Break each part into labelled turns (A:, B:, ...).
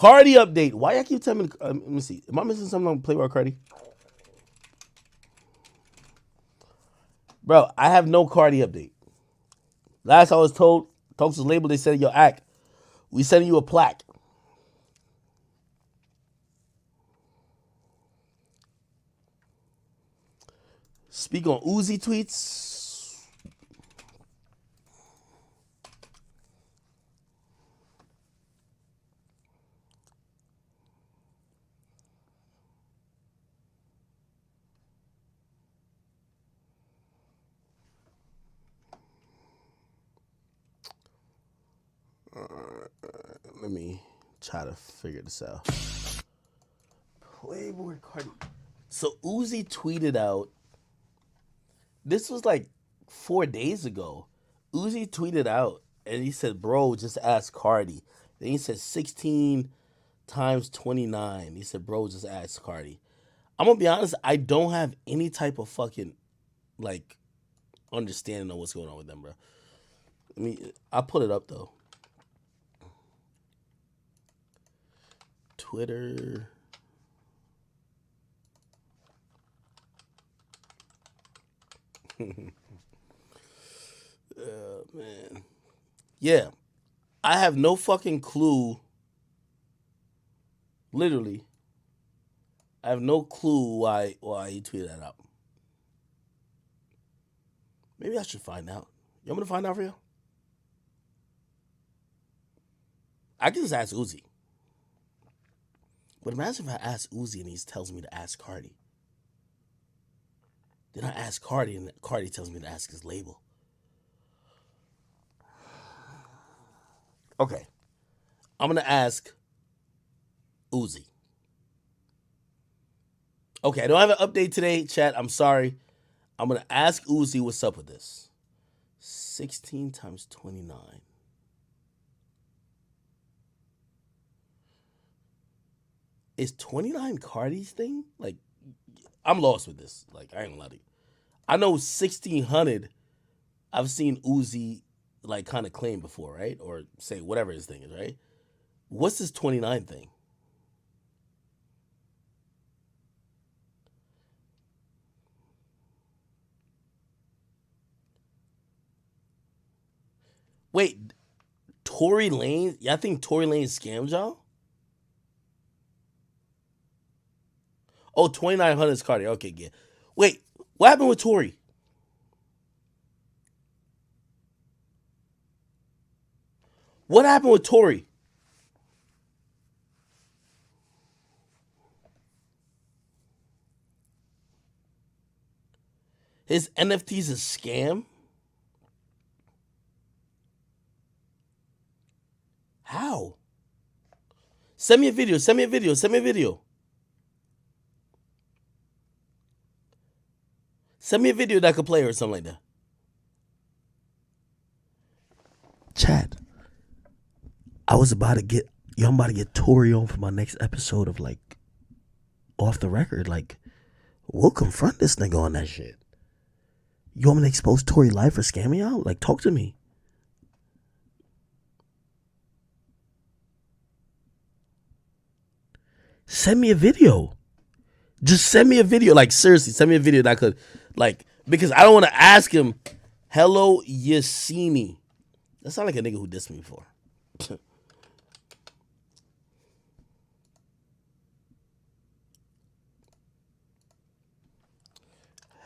A: Carti update. Why y'all keep telling me? Let me see. Am I missing something on Playboy Carti? Bro, I have no Carti update. Last I was told, talks was labeled. They said, "Yo, Act, we sending you a plaque." Speak on Uzi tweets. Let me try to figure this out. Playboy Carti. So Uzi tweeted out. This was like 4 days ago. Uzi tweeted out and he said, "Bro, just ask Carti." Then he said 16 times 29. He said, "Bro, just ask Carti." I'm gonna be honest. I don't have any type of fucking like understanding of what's going on with them, bro. I'll put it up though. Twitter. Man. Yeah. I have no fucking clue. Literally. I have no clue why he tweeted that out. Maybe I should find out. You want me to find out for you? I can just ask Uzi. But imagine if I ask Uzi and he tells me to ask Carti. Then I ask Carti and Carti tells me to ask his label. Okay. I'm going to ask Uzi. Okay, I don't have an update today, chat. I'm sorry. I'm going to ask Uzi what's up with this. 16 times 29. Is 29 Carti's thing? Like, I'm lost with this. Like, I ain't gonna lie to you. I know 1600, I've seen Uzi, like, kind of claim before, right? Or say whatever his thing is, right? What's this 29 thing? Wait, Tory Lanez? Y'all think Tory Lanez scammed y'all? Oh, 2900 is Carti. Okay, yeah. Wait, what happened with Tory? What happened with Tory? His NFT's a scam? How? Send me a video. Send me a video. Send me a video. Send me a video that I could play or something like that. Chat. I'm about to get Tory on for my next episode of like Off the Record. Like, we'll confront this nigga on that shit. You want me to expose Tory live for scamming out? Like, talk to me. Send me a video. Just send me a video. Like, seriously, send me a video that I could, like, because I don't want to ask him, Helloyassines. That sounds like a nigga who dissed me before.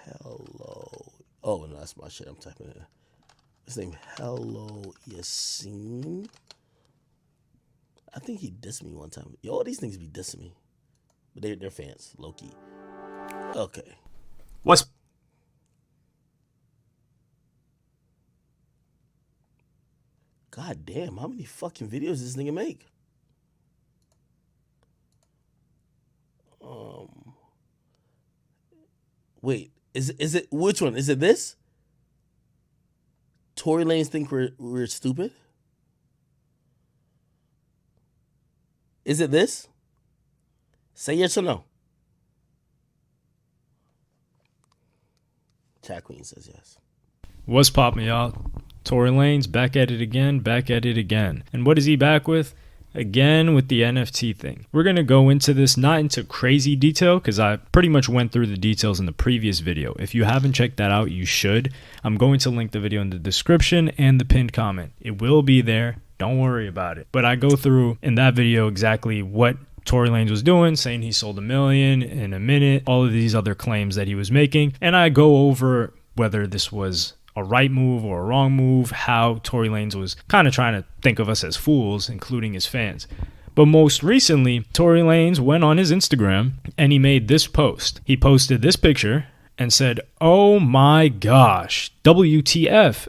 A: Hello. Oh, no, that's my shit. I'm typing it. His name, Helloyassines. I think he dissed me one time. Yo, all these things be dissing me. But they're fans, low-key. Okay.
B: What's...
A: God damn, how many fucking videos does this nigga make? Wait, is it which one? Is it this? Tory Lanez think we're stupid? Is it this? Say yes or no. Chat Queen says yes.
B: What's poppin', y'all? Tory Lanez back at it again, back at it again. And what is he back with? again with the NFT thing. We're going to go into this, not into crazy detail, because I pretty much went through the details in the previous video. If you haven't checked that out, you should. I'm going to link the video in the description and the pinned comment. It will be there. Don't worry about it. But I go through in that video exactly what Tory Lanez was doing, saying he sold 1 million in a minute, all of these other claims that he was making. And I go over whether this was a right move or a wrong move, how Tory Lanez was kind of trying to think of us as fools, including his fans. But most recently, Tory Lanez went on his Instagram and he made this post. He posted this picture and said, "Oh my gosh, WTF,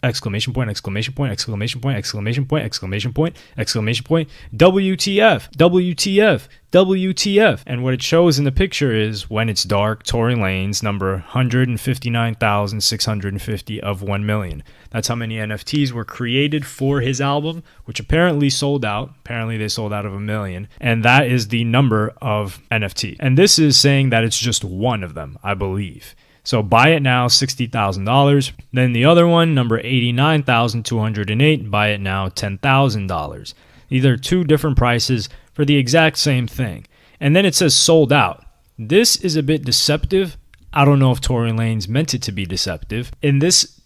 B: exclamation point, exclamation point, exclamation point, exclamation point, exclamation point, exclamation point, WTF, WTF, WTF." And what it shows in the picture is when it's dark, Tory Lanez, number 159,650 of 1 million. That's how many NFTs were created for his album, which apparently sold out. Apparently they sold out of 1 million. And that is the number of NFT. And this is saying that it's just one of them, I believe. So buy it now, $60,000. Then the other one, number 89,208, buy it now, $10,000. These are two different prices for the exact same thing. And then it says sold out. This is a bit deceptive. I don't know if Tory Lanez meant it to be deceptive. In this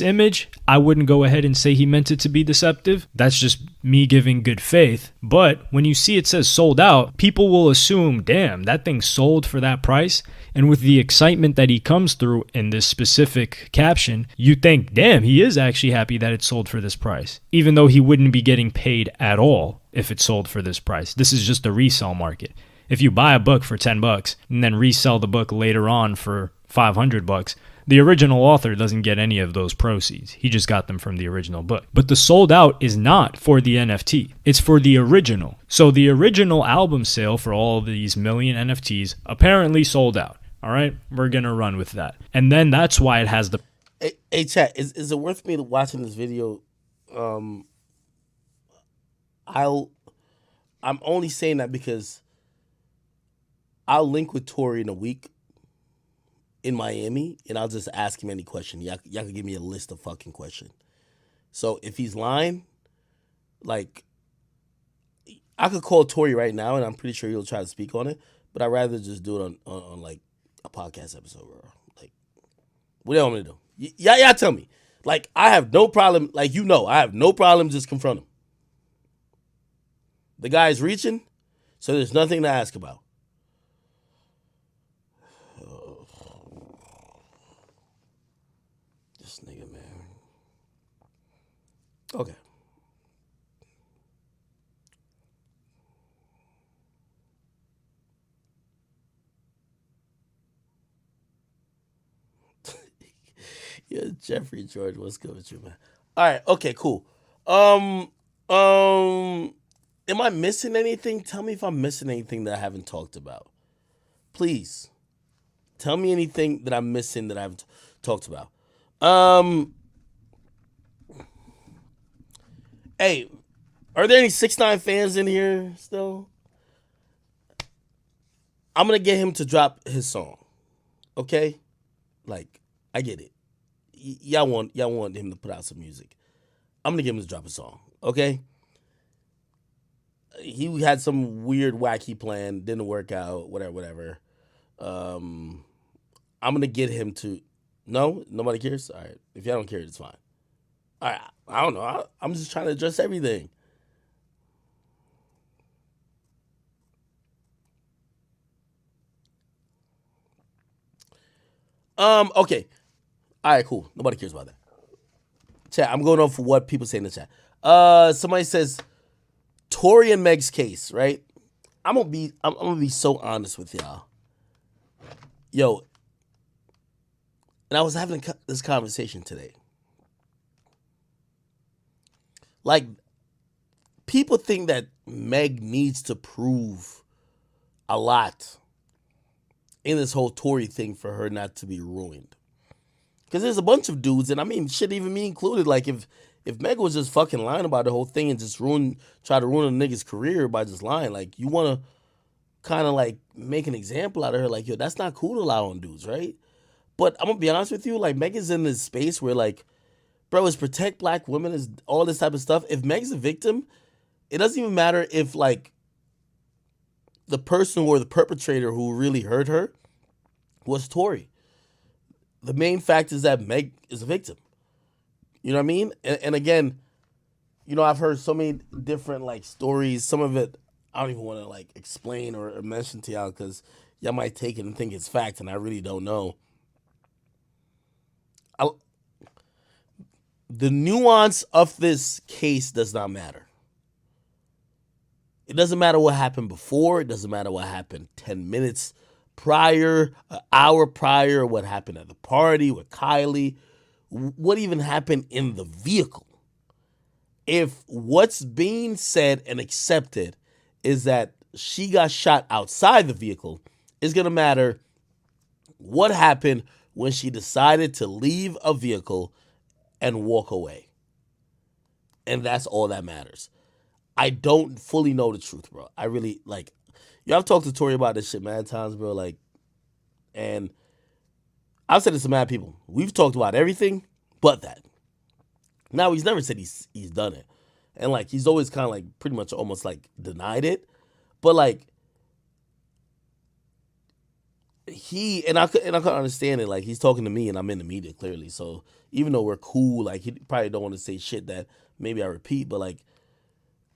B: image, I wouldn't go ahead and say he meant it to be deceptive. That's just me giving good faith. But when you see it says sold out, people will assume, damn, that thing sold for that price. And with the excitement that he comes through in this specific caption, you think, damn, he is actually happy that it sold for this price, even though he wouldn't be getting paid at all if it sold for this price. This is just a resale market. If you buy a book for $10 and then resell the book later on for $500, the original author doesn't get any of those proceeds. He just got them from the original book. But the sold out is not for the NFT. It's for the original. So the original album sale for all of these million NFTs apparently sold out. All right, we're going to run with that. And then that's why it has the...
A: Hey chat, is it worth me watching this video? I'm only saying that because I'll link with Tory in a week in Miami, and I'll just ask him any question. Y'all can give me a list of fucking questions. So if he's lying, like, I could call Tory right now, and I'm pretty sure he'll try to speak on it, but I'd rather just do it on like, a podcast episode, bro. Like, what do y'all want me to do? Y'all tell me. Like, I have no problem, like, I have no problem just confront him. The guy's reaching, so there's nothing to ask about. This nigga, man. Okay. Yeah, Jeffrey George, what's good with you, man? All right, okay, cool. Am I missing anything? Tell me if I'm missing anything that I haven't talked about. Please. Tell me anything that I'm missing that I haven't talked about. Hey, are there any 6ix9ine fans in here still? I'm gonna get him to drop his song. Okay? Like, I get it. Y'all want him to put out some music. I'm gonna get him to drop a song, okay? He had some weird wacky plan, didn't work out, whatever. I'm gonna get him to. No, nobody cares. All right, if y'all don't care, it's fine. All right, I don't know. I'm just trying to address everything. Okay. All right, cool. Nobody cares about that. Chat, I'm going off what people say in the chat. Somebody says Tory and Meg's case, right? I'm gonna be so honest with y'all. Yo, and I was having this conversation today. Like, people think that Meg needs to prove a lot in this whole Tory thing for her not to be ruined. Because there's a bunch of dudes, and I mean, shit, even me included, like, if Meg was just fucking lying about the whole thing and just try to ruin a nigga's career by just lying, like, you want to kind of, like, make an example out of her, like, yo, that's not cool to lie on dudes, right? But I'm going to be honest with you, like, Meg is in this space where, like, bro, it's protect black women, is all this type of stuff. If Meg's a victim, It doesn't even matter if like the person or the perpetrator who really hurt her was Tory. The main fact is that Meg is a victim. You know what I mean? And again, I've heard so many different like stories. Some of it I don't even want to like explain or mention to y'all because y'all might take it and think it's fact, and I really don't know. I, the nuance of this case does not matter. It doesn't matter what happened before. It doesn't matter what happened 10 minutes prior, an hour prior, what happened at the party with Kylie, what even happened in the vehicle. If what's being said and accepted is that she got shot outside the vehicle, it's going to matter what happened when she decided to leave a vehicle and walk away. And that's all that matters. I don't fully know the truth, bro. I really, like, I've talked to Tory about this shit mad times, bro, like, and I've said this to mad people. We've talked about everything but that. Now, he's never said he's done it. And, like, he's always kind of, like, pretty much almost, like, denied it. But, like, I could understand it. Like, he's talking to me and I'm in the media, clearly. So, even though we're cool, like, he probably don't want to say shit that maybe I repeat. But, like,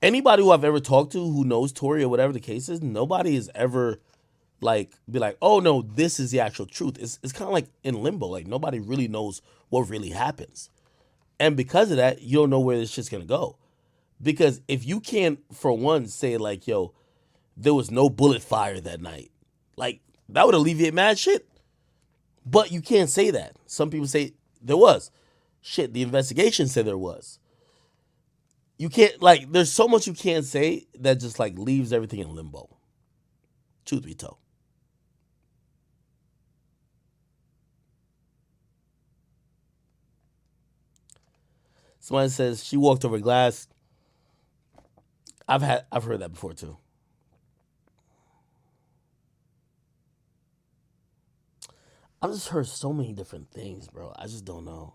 A: anybody who I've ever talked to who knows Tory or whatever the case is, nobody has ever, like, be like, oh, no, this is the actual truth. It's kind of like in limbo. Like, nobody really knows what really happens. And because of that, you don't know where this shit's going to go. Because if you can't, for one, say, like, yo, there was no bullet fire that night, like, that would alleviate mad shit. But you can't say that. Some people say there was. Shit, the investigation said there was. You can't, like, there's so much you can't say that just, like, leaves everything in limbo. Truth be told. Somebody says she walked over glass. I've heard that before too. I've just heard so many different things, bro. I just don't know.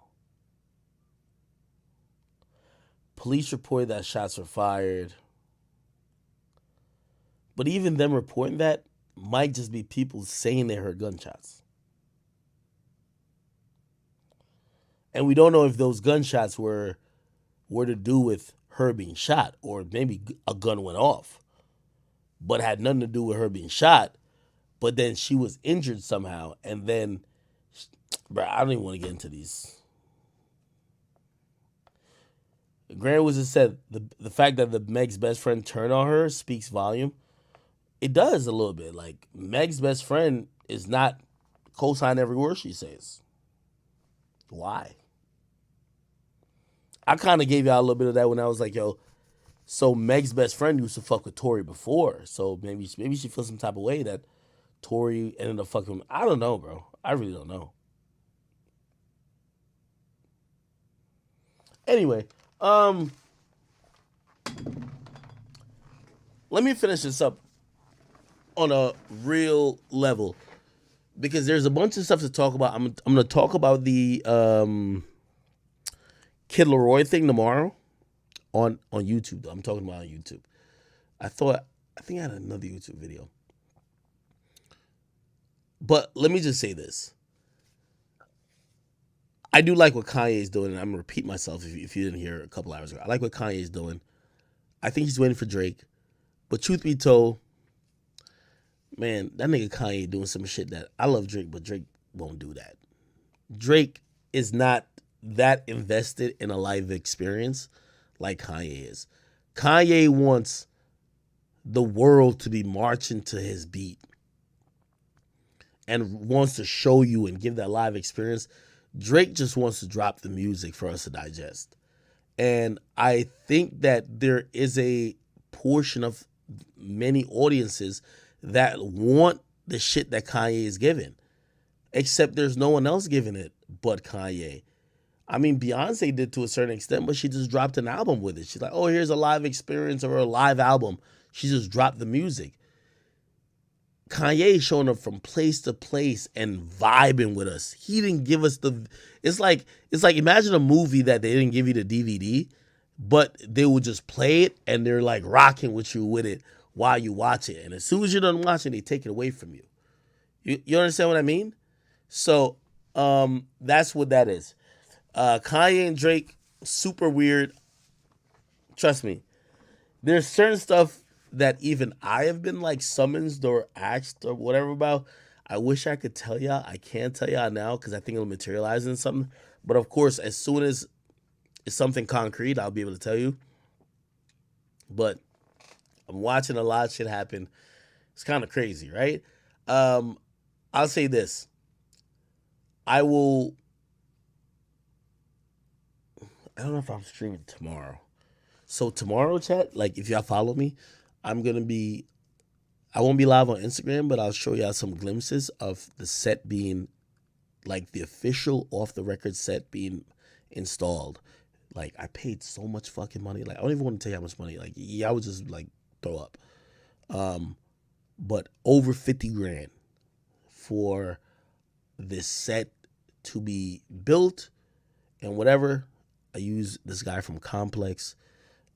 A: Police reported that shots were fired. But even them reporting that might just be people saying they heard gunshots. And we don't know if those gunshots were to do with her being shot, or maybe a gun went off, but had nothing to do with her being shot. But then she was injured somehow, and then, bro, I don't even want to get into these. Grant was just said the fact that the Meg's best friend turned on her speaks volume. It does a little bit. Like, Meg's best friend is not co-signing every word she says. Why? I kind of gave y'all a little bit of that when I was like, yo, so Meg's best friend used to fuck with Tory before. So maybe she feels some type of way that Tory ended up fucking. I don't know, bro. I really don't know. Anyway, let me finish this up on a real level, because there's a bunch of stuff to talk about. I'm going to talk about the Kid Leroy thing tomorrow on YouTube, though. I'm talking about on YouTube. I think I had another YouTube video. But let me just say this. I do like what Kanye is doing, and I'm going to repeat myself if you didn't hear a couple hours ago. I like what Kanye is doing. I think he's waiting for Drake. But truth be told, man, that nigga Kanye doing some shit that I love Drake, but Drake won't do that. Drake is not that invested in a live experience like Kanye is. Kanye wants the world to be marching to his beat and wants to show you and give that live experience. Drake just wants to drop the music for us to digest. And I think that there is a portion of many audiences that want the shit that Kanye is giving, except there's no one else giving it but Kanye. I mean, Beyonce did to a certain extent, but she just dropped an album with it. She's like, oh, here's a live experience or a live album. She just dropped the music. Kanye showing up from place to place and vibing with us. He didn't give us it's like imagine a movie that they didn't give you the DVD, but they will just play it and they're like rocking with you with it while you watch it. And as soon as you're done watching, they take it away from you. You understand what I mean? So that's what that is. Kanye and Drake, super weird. Trust me. There's certain stuff that even I have been like summoned or asked or whatever about. I wish I could tell y'all. I can't tell y'all now because I think it'll materialize in something. But of course, as soon as it's something concrete, I'll be able to tell you. But I'm watching a lot of shit happen. It's kind of crazy, right? I'll say this. I will. I don't know if I'm streaming tomorrow. So tomorrow, chat, like if y'all follow me, I'm gonna be. I won't be live on Instagram, but I'll show y'all some glimpses of the set being, like the official off the record set being installed. Like I paid so much fucking money. Like I don't even want to tell you how much money. Like yeah, I would just like throw up. But over 50 grand for this set to be built and whatever. I use this guy from Complex,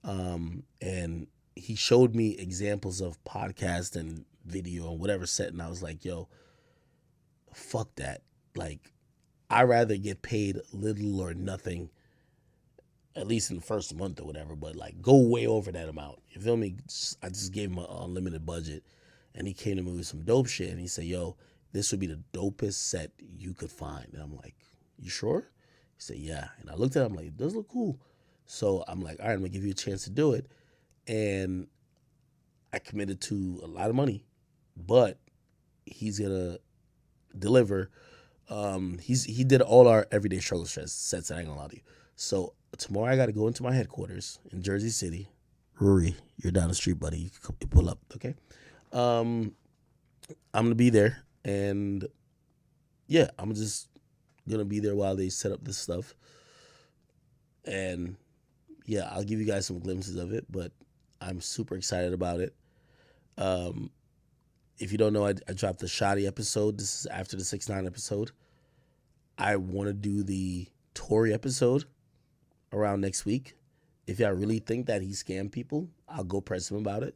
A: and he showed me examples of podcast and video and whatever set, and I was like, yo, fuck that. Like, I'd rather get paid little or nothing, at least in the first month or whatever, but like go way over that amount. You feel me? I just gave him an unlimited budget, and he came to me with some dope shit, and he said, yo, this would be the dopest set you could find. And I'm like, you sure? He said, yeah. And I looked at him like, it does look cool. So I'm like, all right, I'm going to give you a chance to do it. And I committed to a lot of money, but he's going to deliver. He did all our everyday struggle stress sets. I ain't going to lie to you. So tomorrow I got to go into my headquarters in Jersey City. Rory, you're down the street, buddy. You can pull up, okay? I'm going to be there. And yeah, I'm just going to be there while they set up this stuff. And yeah, I'll give you guys some glimpses of it, but I'm super excited about it. If you don't know, I dropped the Shoddy episode. This is after the 6ix9ine episode. I want to do the Tory episode around next week. If y'all really think that he scammed people, I'll go press him about it.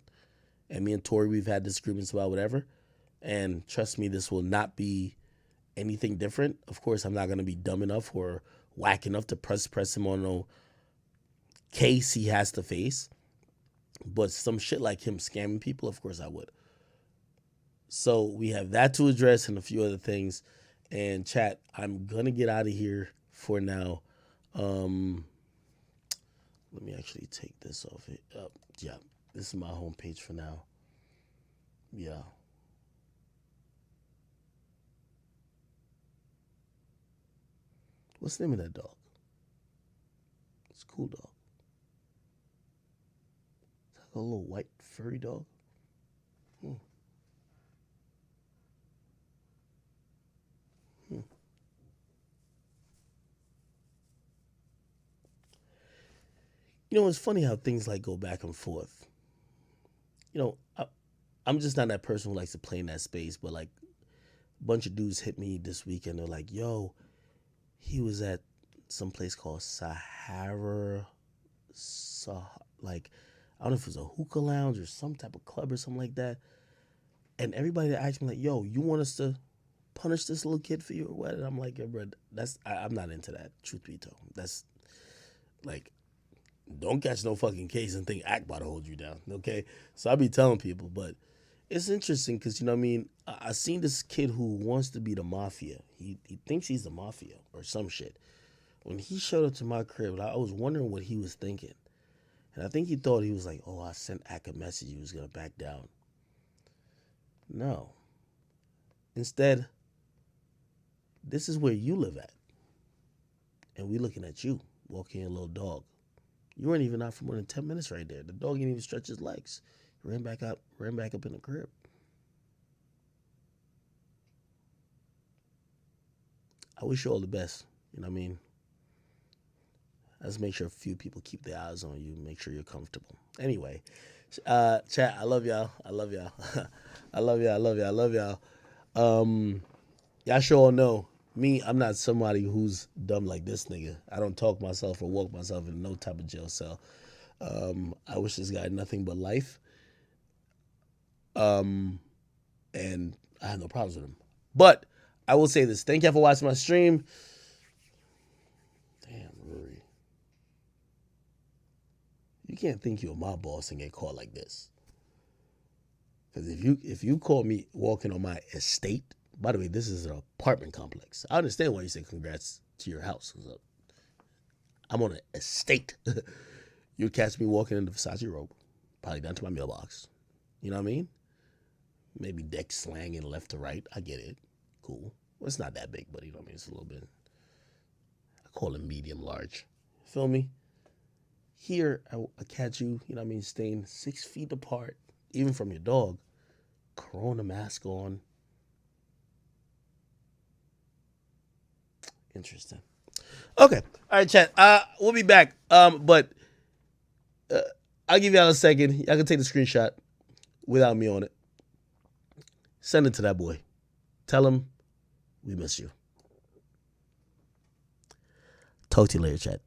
A: And me and Tory, we've had disagreements about whatever. And trust me, this will not be anything different. Of course, I'm not going to be dumb enough or whack enough to press him on no case he has to face. But some shit like him scamming people, of course I would. So we have that to address and a few other things. And chat, I'm going to get out of here for now. Let me actually take this off it. Yeah, this is my homepage for now. Yeah. What's the name of that dog? It's a cool dog. It's like a little white furry dog. You know, it's funny how things like go back and forth. You know, I'm just not that person who likes to play in that space, but like a bunch of dudes hit me this weekend. They're like, yo, he was at some place called like, I don't know if it was a hookah lounge or some type of club or something like that. And everybody that asked me like, yo, you want us to punish this little kid for you or what? And I'm like, yo, bro, I'm not into that, truth be told. That's like, don't catch no fucking case and think Act about to hold you down, okay? So I be telling people, but it's interesting because, you know what I mean? I seen this kid who wants to be the mafia. He thinks he's the mafia or some shit. When he showed up to my crib, I was wondering what he was thinking. And I think he thought he was like, oh, I sent Ack a message. He was going to back down. No. Instead, this is where you live at. And we looking at you, walking a little dog. You weren't even out for more than 10 minutes right there. The dog didn't even stretch his legs. He ran back up in the crib. I wish you all the best. You know what I mean? Let's make sure a few people keep their eyes on you. Make sure you're comfortable. Anyway, chat, I love y'all. I love y'all. I love y'all. Y'all sure all know Me, I'm not somebody who's dumb like this nigga. I don't talk myself or walk myself in no type of jail cell. I wish this guy nothing but life. And I have no problems with him. But I will say this. Thank you for watching my stream. Damn, Rory. You can't think you're my boss and get caught like this. Because if you call me walking on my estate, by the way, this is an apartment complex. I understand why you say congrats to your house. I'm on an estate. You'd catch me walking in the Versace robe, probably down to my mailbox. You know what I mean? Maybe deck slanging left to right. I get it. Cool. Well, it's not that big, but you know what I mean? It's a little bit. I call it medium large. Feel me? Here, I catch you, you know what I mean, staying 6 feet apart, even from your dog. Corona mask on. Interesting. Okay. All right, chat. We'll be back. But I'll give y'all a second. Y'all can take the screenshot without me on it. Send it to that boy. Tell him we miss you. Talk to you later, chat.